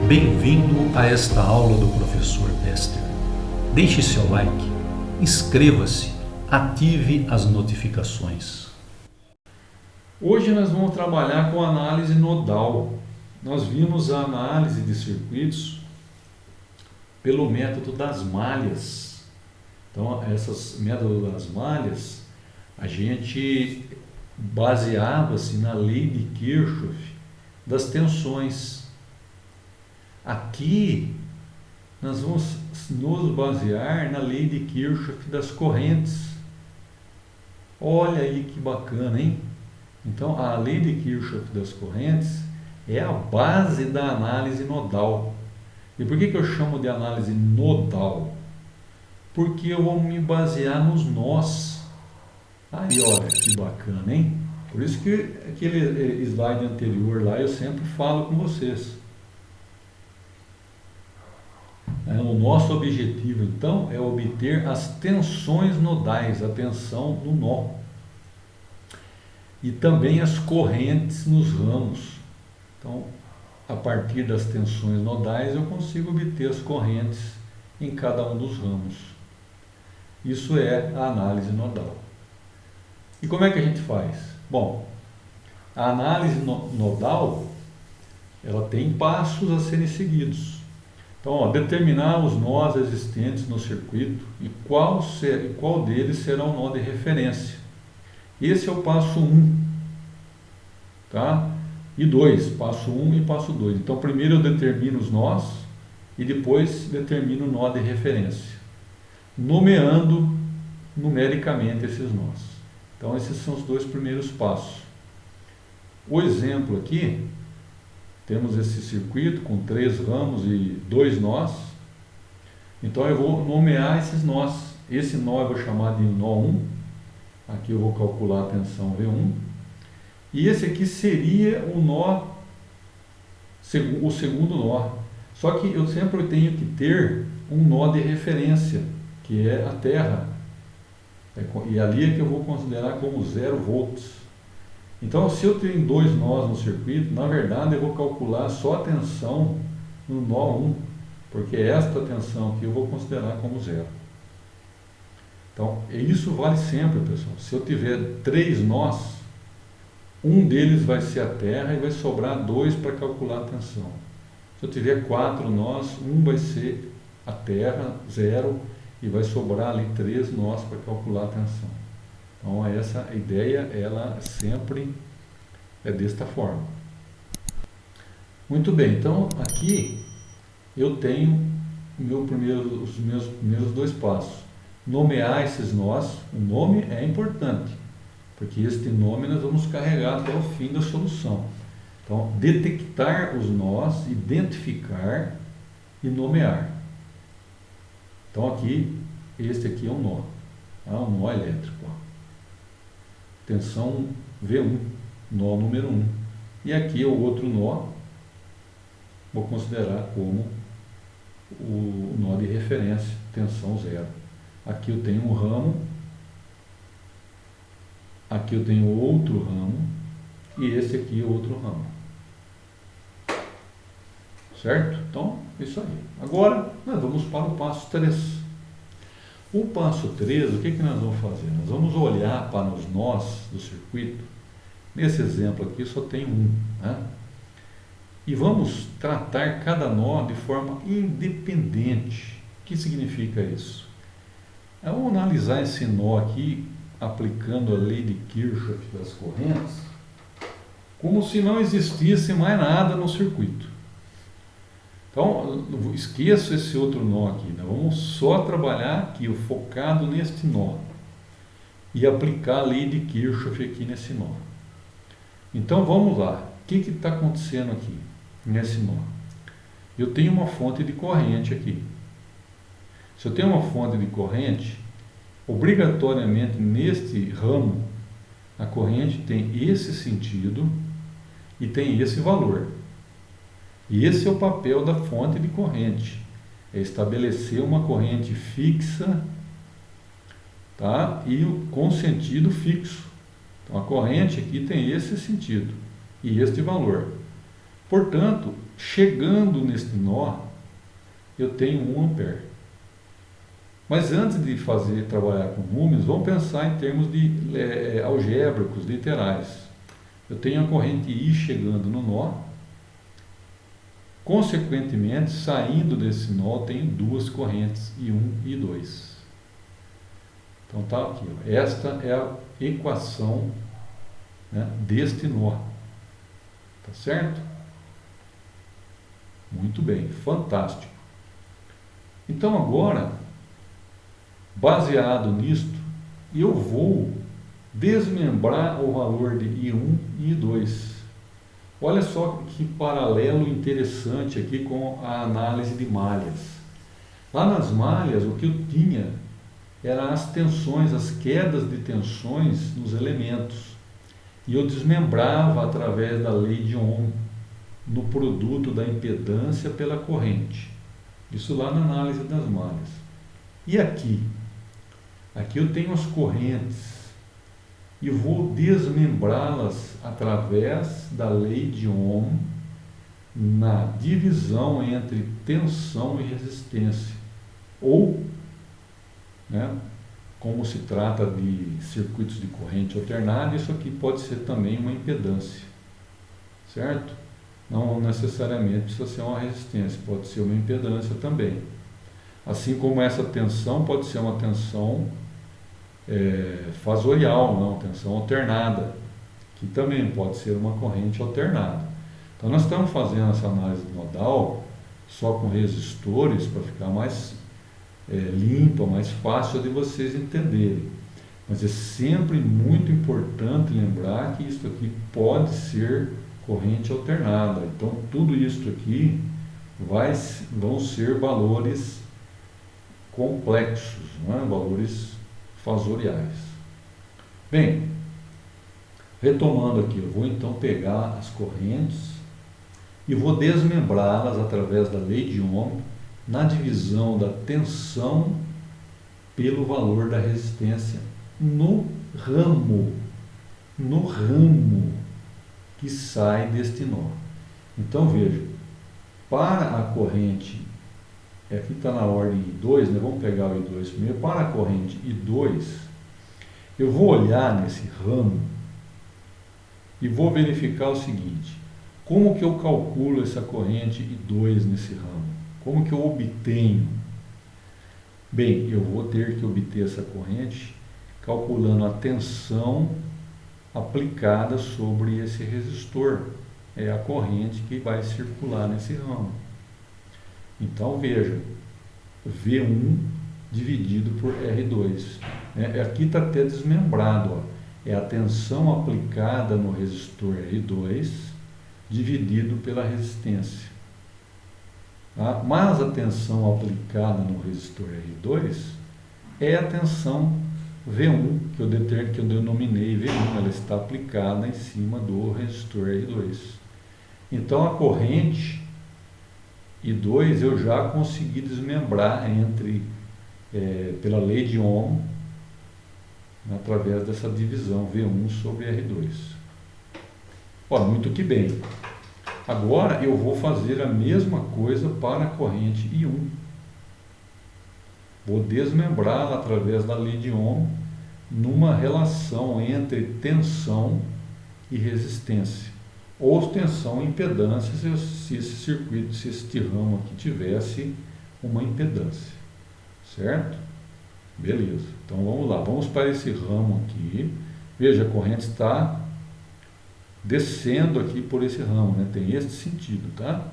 Bem-vindo a esta aula do professor Bester. Deixe seu like, inscreva-se, ative as notificações. Hoje nós vamos trabalhar com análise nodal. Nós vimos a análise de circuitos pelo método das malhas. Então, esses métodos das malhas, a gente baseava-se na lei de Kirchhoff das tensões. Aqui, nós vamos nos basear na lei de Kirchhoff das correntes. Olha aí que bacana, hein? Então, a lei de Kirchhoff das correntes é a base da análise nodal. E por que eu chamo de análise nodal? Porque eu vou me basear nos nós. Aí, olha que bacana, hein? Por isso que aquele slide anterior lá eu sempre falo com vocês. O nosso objetivo, então, é obter as tensões nodais, a tensão no nó. E também as correntes nos ramos. Então, a partir das tensões nodais, eu consigo obter as correntes em cada um dos ramos. Isso é a análise nodal. E como é que a gente faz? Bom, a análise nodal, ela tem passos a serem seguidos. Então, determinar os nós existentes no circuito e qual deles será o nó de referência. Esse é o passo 1, tá? E 2, passo 1 e passo 2. Então, primeiro eu determino os nós e depois determino o nó de referência, nomeando numericamente esses nós. Então, esses são os dois primeiros passos. O exemplo aqui, temos esse circuito com 3 ramos e 2 nós. Então, eu vou nomear esses nós. Esse nó eu vou chamar de nó 1. Aqui eu vou calcular a tensão V1. E esse aqui seria o nó, o segundo nó. Só que eu sempre tenho que ter um nó de referência, que é a terra. E ali é que eu vou considerar como 0 volts. Então, se eu tenho 2 nós no circuito, na verdade eu vou calcular só a tensão no nó 1, porque esta tensão aqui eu vou considerar como 0. Então, isso vale sempre, pessoal. Se eu tiver 3 nós, um deles vai ser a terra e vai sobrar 2 para calcular a tensão. Se eu tiver 4 nós, um vai ser a terra, 0, e vai sobrar ali 3 nós para calcular a tensão. Então, essa ideia, ela sempre é desta forma. Muito bem, então aqui eu tenho os meus primeiros 2 passos. Nomear esses nós. O nome é importante, porque este nome nós vamos carregar até o fim da solução. Então, detectar os nós, identificar e nomear. Então, aqui, este aqui é um nó, um nó elétrico. Tensão V1, nó número 1. E aqui é o outro nó, vou considerar como o nó de referência, tensão 0. Aqui eu tenho um ramo, aqui eu tenho outro ramo, e esse aqui é outro ramo. Certo? Então, isso aí. Agora, nós vamos para o passo 3. O passo 3, o que nós vamos fazer? Nós vamos olhar para os nós do circuito. Nesse exemplo aqui só tem um, né? E vamos tratar cada nó de forma independente. O que significa isso? Vamos analisar esse nó aqui, aplicando a lei de Kirchhoff das correntes, como se não existisse mais nada no circuito. Então, esqueço esse outro nó aqui, né? Vamos só trabalhar aqui, focado neste nó, e aplicar a lei de Kirchhoff aqui nesse nó. Então, vamos lá. O que está acontecendo aqui, nesse nó? Eu tenho uma fonte de corrente aqui. Se eu tenho uma fonte de corrente, obrigatoriamente neste ramo, a corrente tem esse sentido e tem esse valor. E esse é o papel da fonte de corrente, é estabelecer uma corrente fixa, tá? E com sentido fixo. Então, a corrente aqui tem esse sentido e este valor. Portanto, chegando neste nó, eu tenho 1 ampere. Mas antes de trabalhar com números, vamos pensar em termos de algébricos, literais. Eu tenho a corrente I chegando no nó, consequentemente, saindo desse nó, eu tenho 2 correntes, I1 e I2. Então está aqui, ó. Esta é a equação, né, deste nó. Tá certo? Muito bem, fantástico. Então agora, baseado nisto, eu vou desmembrar o valor de I1 e I2. Olha só que paralelo interessante aqui com a análise de malhas. Lá nas malhas, o que eu tinha eram as tensões, as quedas de tensões nos elementos. E eu desmembrava através da lei de Ohm no produto da impedância pela corrente. Isso lá na análise das malhas. E aqui? Aqui eu tenho as correntes e vou desmembrá-las através da lei de Ohm na divisão entre tensão e resistência. Ou, né, como se trata de circuitos de corrente alternada, isso aqui pode ser também uma impedância, certo? Não necessariamente precisa ser uma resistência, pode ser uma impedância também. Assim como essa tensão pode ser uma tensão fasorial, não, tensão alternada, que também pode ser uma corrente alternada. Então nós estamos fazendo essa análise nodal só com resistores para ficar mais limpa, mais fácil de vocês entenderem. Mas é sempre muito importante lembrar que isso aqui pode ser corrente alternada. Então tudo isso aqui vão ser valores complexos, não é? Valores fasoriais. Bem, retomando aqui, eu vou então pegar as correntes e vou desmembrá-las através da lei de Ohm na divisão da tensão pelo valor da resistência no ramo que sai deste nó. Então veja, para a corrente, aqui está na ordem I2, né? Vamos pegar o I2 primeiro. Para a corrente I2, eu vou olhar nesse ramo e vou verificar o seguinte: como que eu calculo essa corrente I2 nesse ramo? Como que eu obtenho? Bem, eu vou ter que obter essa corrente calculando a tensão aplicada sobre esse resistor. É a corrente que vai circular nesse ramo. Então veja, V1 dividido por R2. Aqui está até desmembrado, ó. É a tensão aplicada no resistor R2 dividido pela resistência. Tá? Mas a tensão aplicada no resistor R2 é a tensão V1, que eu denominei V1, ela está aplicada em cima do resistor R2. Então a corrente I2 eu já consegui desmembrar pela lei de Ohm, através dessa divisão V1 sobre R2. Muito que bem. Agora eu vou fazer a mesma coisa para a corrente I1. Vou desmembrá-la através da lei de Ohm numa relação entre tensão e resistência, ou tensão e impedância, se esse circuito, se este ramo aqui tivesse uma impedância, certo? Beleza, então vamos lá, vamos para esse ramo aqui. Veja, a corrente está descendo aqui por esse ramo, né? Tem este sentido, tá?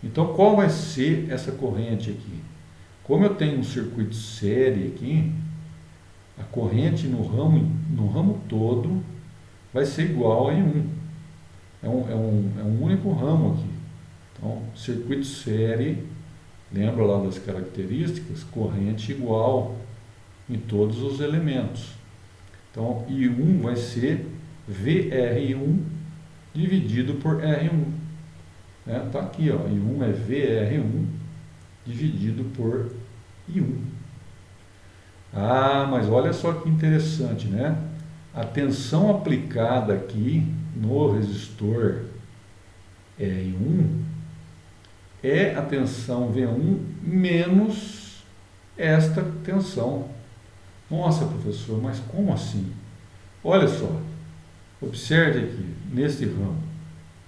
Então qual vai ser essa corrente aqui? Como eu tenho um circuito série aqui, a corrente no ramo todo vai ser igual a I1. É um único ramo aqui. Então, circuito série, lembra lá das características? Corrente igual em todos os elementos. Então, I1 vai ser VR1 dividido por R1. Tá aqui, ó, I1 é VR1 dividido por I1. Mas olha só que interessante, né? A tensão aplicada aqui no resistor R1 é a tensão V1 menos esta tensão. Nossa, professor, mas como assim? Olha só, observe aqui, neste ramo,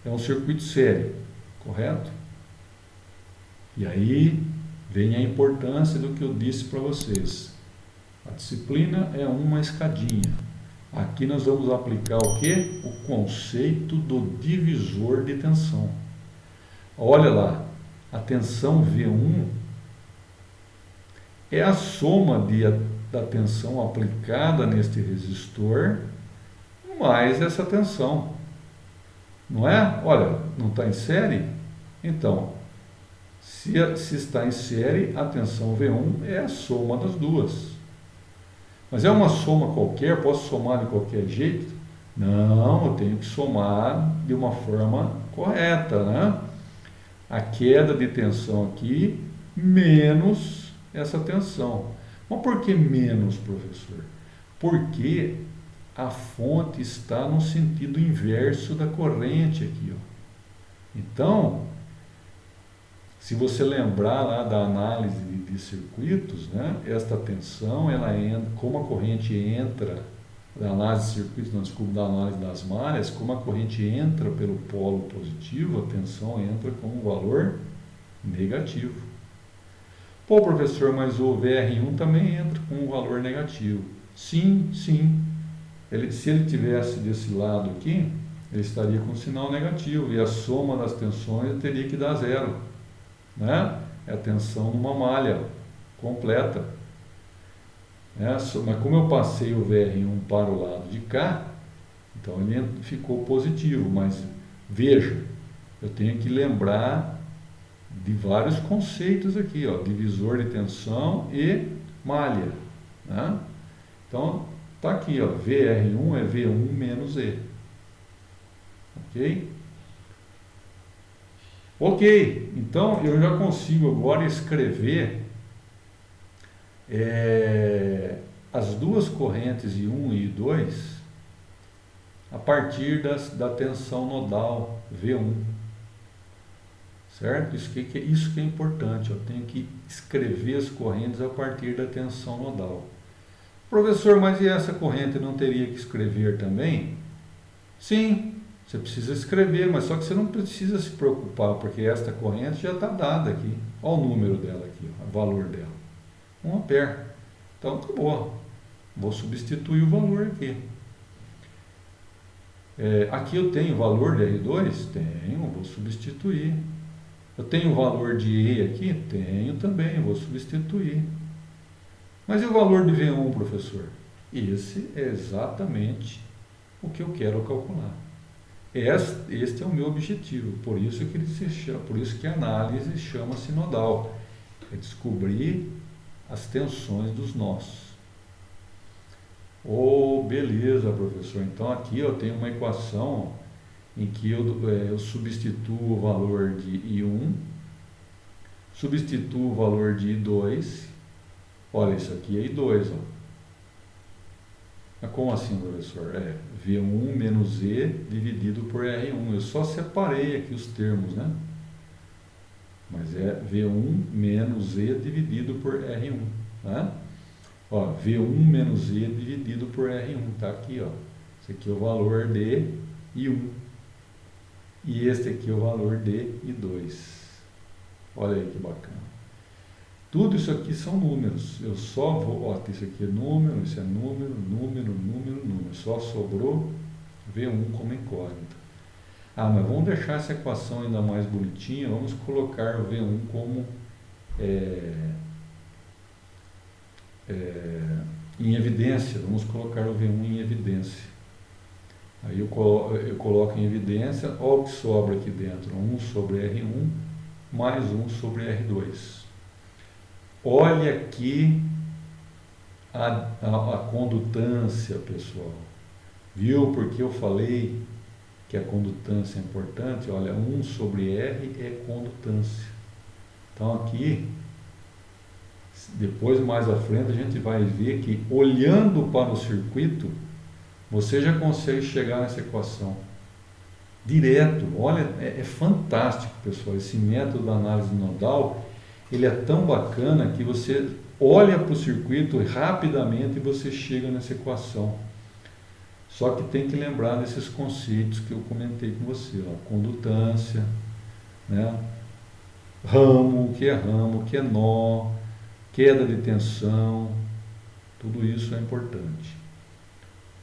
é um circuito sério, correto? E aí vem a importância do que eu disse para vocês. A disciplina é uma escadinha. Aqui nós vamos aplicar o quê? O conceito do divisor de tensão. Olha lá, a tensão V1 é a soma da tensão aplicada neste resistor mais essa tensão. Não é? Olha, não está em série? Então, se está em série, a tensão V1 é a soma das duas. Mas é uma soma qualquer? Posso somar de qualquer jeito? Não, eu tenho que somar de uma forma correta, né? A queda de tensão aqui menos essa tensão. Mas por que menos, professor? Porque a fonte está no sentido inverso da corrente aqui, ó. Então, se você lembrar lá da análise de circuitos, né, esta tensão, ela entra, como a corrente entra, da análise de circuitos, não, desculpa, da análise das malhas, como a corrente entra pelo polo positivo, a tensão entra com um valor negativo. Pô, professor, mas o VR1 também entra com um valor negativo. Sim, sim. Se ele tivesse desse lado aqui, ele estaria com um sinal negativo, e a soma das tensões teria que dar zero. Né? É a tensão numa malha completa. Mas como eu passei o VR1 para o lado de cá, então ele ficou positivo. Mas veja, eu tenho que lembrar de vários conceitos aqui, ó, divisor de tensão e malha. Né? Então, está aqui, ó, VR1 é V1 menos E. Ok? Ok, então eu já consigo agora escrever as duas correntes I1 e I2 a partir da tensão nodal V1. Certo? Isso que é importante, eu tenho que escrever as correntes a partir da tensão nodal. Professor, mas e essa corrente não teria que escrever também? Sim. Você precisa escrever, mas só que você não precisa se preocupar, porque esta corrente já está dada aqui. Olha o número dela aqui, ó, o valor dela. 1 ampere. Então, acabou. Vou substituir o valor aqui. Aqui eu tenho o valor de R2? Tenho, vou substituir. Eu tenho o valor de E aqui? Tenho também, vou substituir. Mas e o valor de V1, professor? Esse é exatamente o que eu quero calcular. Este é o meu objetivo, por isso que a análise chama-se nodal, é descobrir as tensões dos nós. Beleza, professor, então aqui eu tenho uma equação em que eu substituo o valor de I1, substituo o valor de I2, olha, isso aqui é I2, ó. Como assim, professor? V1 menos E dividido por R1. Eu só separei aqui os termos, né? Mas é V1 menos E dividido por R1. Né? Ó, V1 menos E dividido por R1. Está aqui, ó. Esse aqui é o valor de I1. E este aqui é o valor de I2. Olha aí que bacana. Tudo isso aqui são números. Eu só vou... Ó, isso aqui é número, isso é número, número, número, número. Só sobrou V1 como incógnita. Mas vamos deixar essa equação ainda mais bonitinha. Vamos colocar o V1 como... em evidência. Vamos colocar o V1 em evidência. Aí eu coloco em evidência. Olha o que sobra aqui dentro. 1 sobre R1 mais 1 sobre R2. Olha aqui a condutância, pessoal. Viu porque eu falei que a condutância é importante? Olha, 1 sobre R é condutância. Então aqui, depois mais à frente, a gente vai ver que olhando para o circuito, você já consegue chegar nessa equação. direto. Olha, é fantástico, pessoal. Esse método da análise nodal, ele é tão bacana que você olha para o circuito e rapidamente você chega nessa equação. Só que tem que lembrar desses conceitos que eu comentei com você, ó, condutância, né? Ramo, o que é nó, queda de tensão, tudo isso é importante.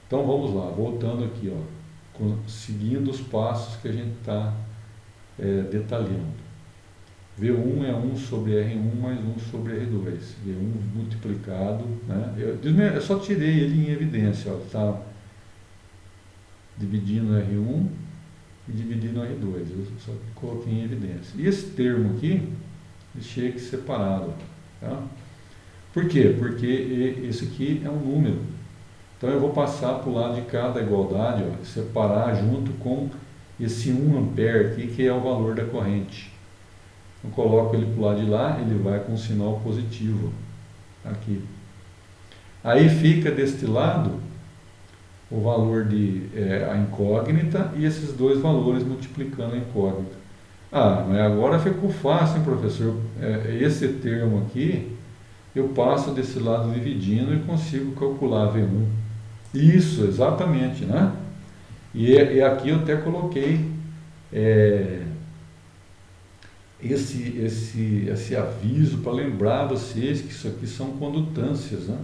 Então vamos lá, voltando aqui, ó, seguindo os passos que a gente está detalhando. V1 é 1 sobre R1 mais 1 sobre R2. V1 multiplicado, né? Eu só tirei ele em evidência, está dividindo R1 e dividindo R2. Eu só coloquei em evidência. E esse termo aqui, deixei aqui separado. Tá? Por quê? Porque esse aqui é um número. Então eu vou passar para o lado de cá da igualdade, ó, separar junto com esse 1 ampere aqui, que é o valor da corrente. Eu coloco ele para o lado de lá, ele vai com um sinal positivo aqui. Aí fica deste lado o valor de a incógnita e esses dois valores multiplicando a incógnita. Ah, mas agora ficou fácil, hein, professor? Esse termo aqui, eu passo desse lado dividindo e consigo calcular V1. Isso, exatamente, né? E aqui eu até coloquei esse aviso para lembrar vocês que isso aqui são condutâncias, né?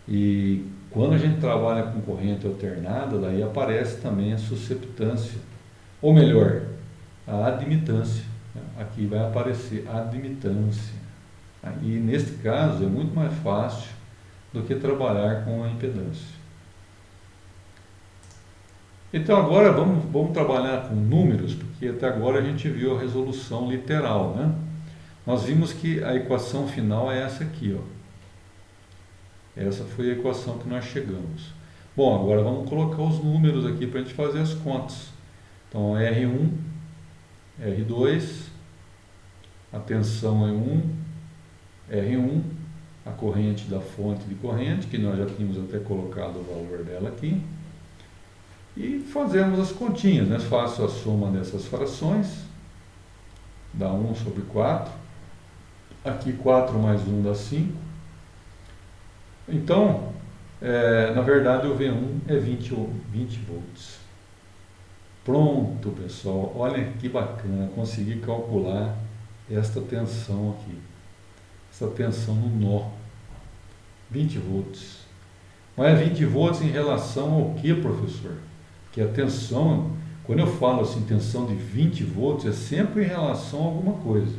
E quando a gente trabalha com corrente alternada, daí aparece também a susceptância, ou melhor, a admitância, né? Aqui vai aparecer a admitância. E neste caso é muito mais fácil do que trabalhar com a impedância. Então agora vamos trabalhar com números, porque até agora a gente viu a resolução literal, né? Nós vimos que a equação final é essa aqui, ó. Essa foi a equação que nós chegamos. Bom, agora vamos colocar os números aqui para a gente fazer as contas. Então R1, R2, a tensão é 1, R1, a corrente da fonte de corrente, que nós já tínhamos até colocado o valor dela aqui. E fazemos as continhas, né? Faço a soma dessas frações, dá 1 sobre 4. Aqui 4 mais 1 dá 5. Então, na verdade o V1 é 20 volts. Pronto, pessoal, olha que bacana, consegui calcular esta tensão aqui. Essa tensão no nó, 20 volts. Mas é 20 volts em relação ao que, professor? Que a tensão, quando eu falo assim, tensão de 20 volts, é sempre em relação a alguma coisa.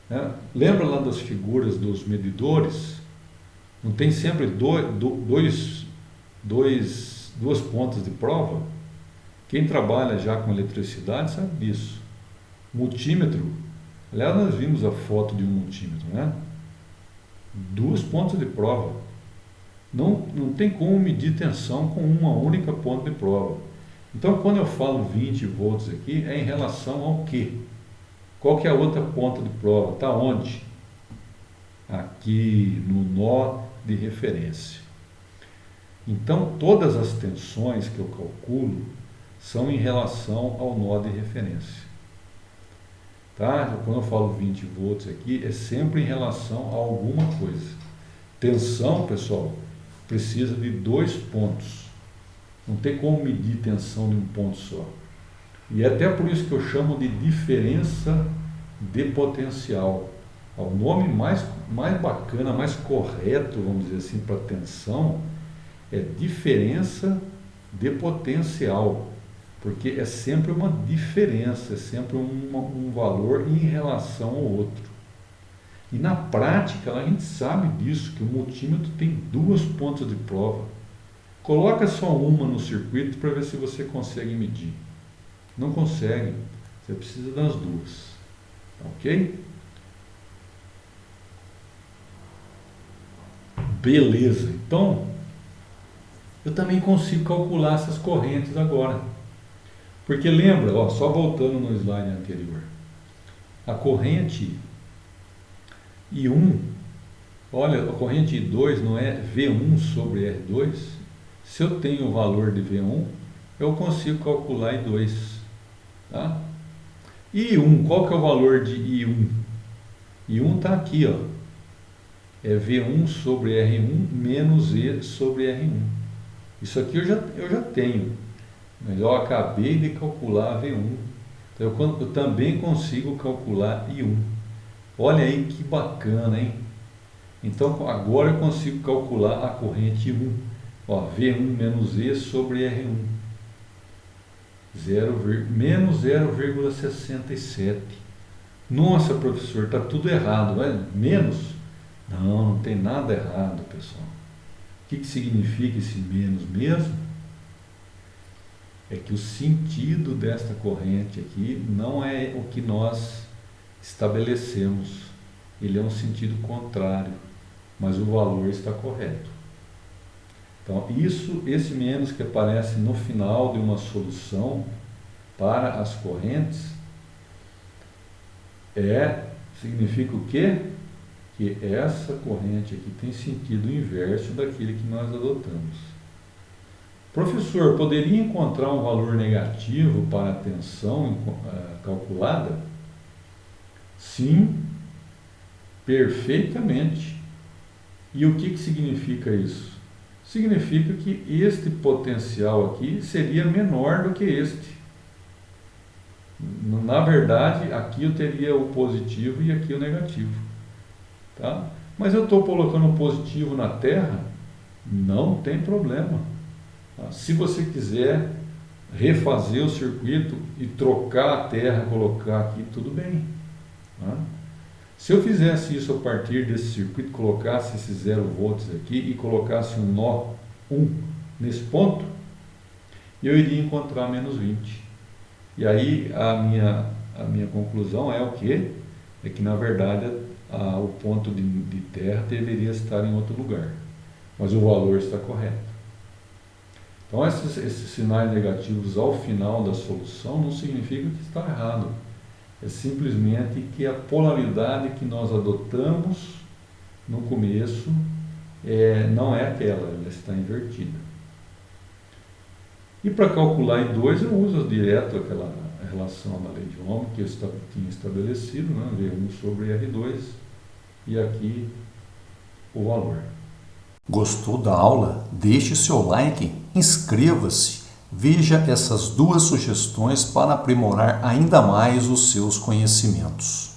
Né? Lembra lá das figuras dos medidores? Não tem sempre duas pontas de prova? Quem trabalha já com eletricidade sabe disso. Multímetro, aliás, nós vimos a foto de um multímetro, né? 2 pontas de prova. Não tem como medir tensão com uma única ponta de prova. Então, quando eu falo 20 volts aqui, é em relação ao quê? Qual que é a outra ponta de prova? Está onde? Aqui no nó de referência. Então, todas as tensões que eu calculo são em relação ao nó de referência. Tá? Quando eu falo 20 volts aqui, é sempre em relação a alguma coisa. Tensão, pessoal, precisa de 2 pontos. Não tem como medir tensão de um ponto só. E é até por isso que eu chamo de diferença de potencial. O nome mais bacana, mais correto, vamos dizer assim, para tensão, é diferença de potencial. Porque é sempre uma diferença, é sempre um valor em relação ao outro. E na prática, a gente sabe disso, que o multímetro tem 2 pontas de prova. Coloca só uma no circuito para ver se você consegue medir. Não consegue, você precisa das 2. Ok? Beleza, então eu também consigo calcular essas correntes agora. Porque lembra, ó, só voltando no slide anterior, a corrente I1, olha, a corrente I2 não é V1 sobre R2? Se eu tenho o valor de V1, eu consigo calcular I2. Tá? I1, qual que é o valor de I1? I1 está aqui, ó. É V1 sobre R1 menos E sobre R1. Isso aqui eu já tenho, mas eu acabei de calcular V1. Então eu também consigo calcular I1. Olha aí que bacana, hein? Então agora eu consigo calcular a corrente I1. Ó, V1 menos E sobre R1. Menos 0,67. Nossa, professor, está tudo errado, velho. Menos? Não tem nada errado, pessoal. O que significa esse menos mesmo? É que o sentido desta corrente aqui não é o que nós estabelecemos. Ele é um sentido contrário, mas o valor está correto. Então, esse menos que aparece no final de uma solução para as correntes, significa o quê? Que essa corrente aqui tem sentido inverso daquele que nós adotamos. Professor, poderia encontrar um valor negativo para a tensão calculada? Sim, perfeitamente. E o que significa isso? Significa que este potencial aqui seria menor do que este. Na verdade, aqui eu teria o positivo e aqui o negativo. Tá? Mas eu estou colocando o positivo na Terra, não tem problema. Tá? Se você quiser refazer o circuito e trocar a Terra, colocar aqui, tudo bem. Tá? Se eu fizesse isso a partir desse circuito, colocasse esses 0 volts aqui e colocasse um nó 1 nesse ponto, eu iria encontrar menos 20. E aí a minha conclusão é o quê? É que na verdade o ponto de terra deveria estar em outro lugar, mas o valor está correto. Então esses sinais negativos ao final da solução não significa que está errado. É simplesmente que a polaridade que nós adotamos no começo não é aquela, ela está invertida. E para calcular I2 eu uso direto aquela relação da lei de Ohm que eu tinha estabelecido, né? V1 sobre R2 e aqui o valor. Gostou da aula? Deixe seu like, inscreva-se. Veja essas duas sugestões para aprimorar ainda mais os seus conhecimentos.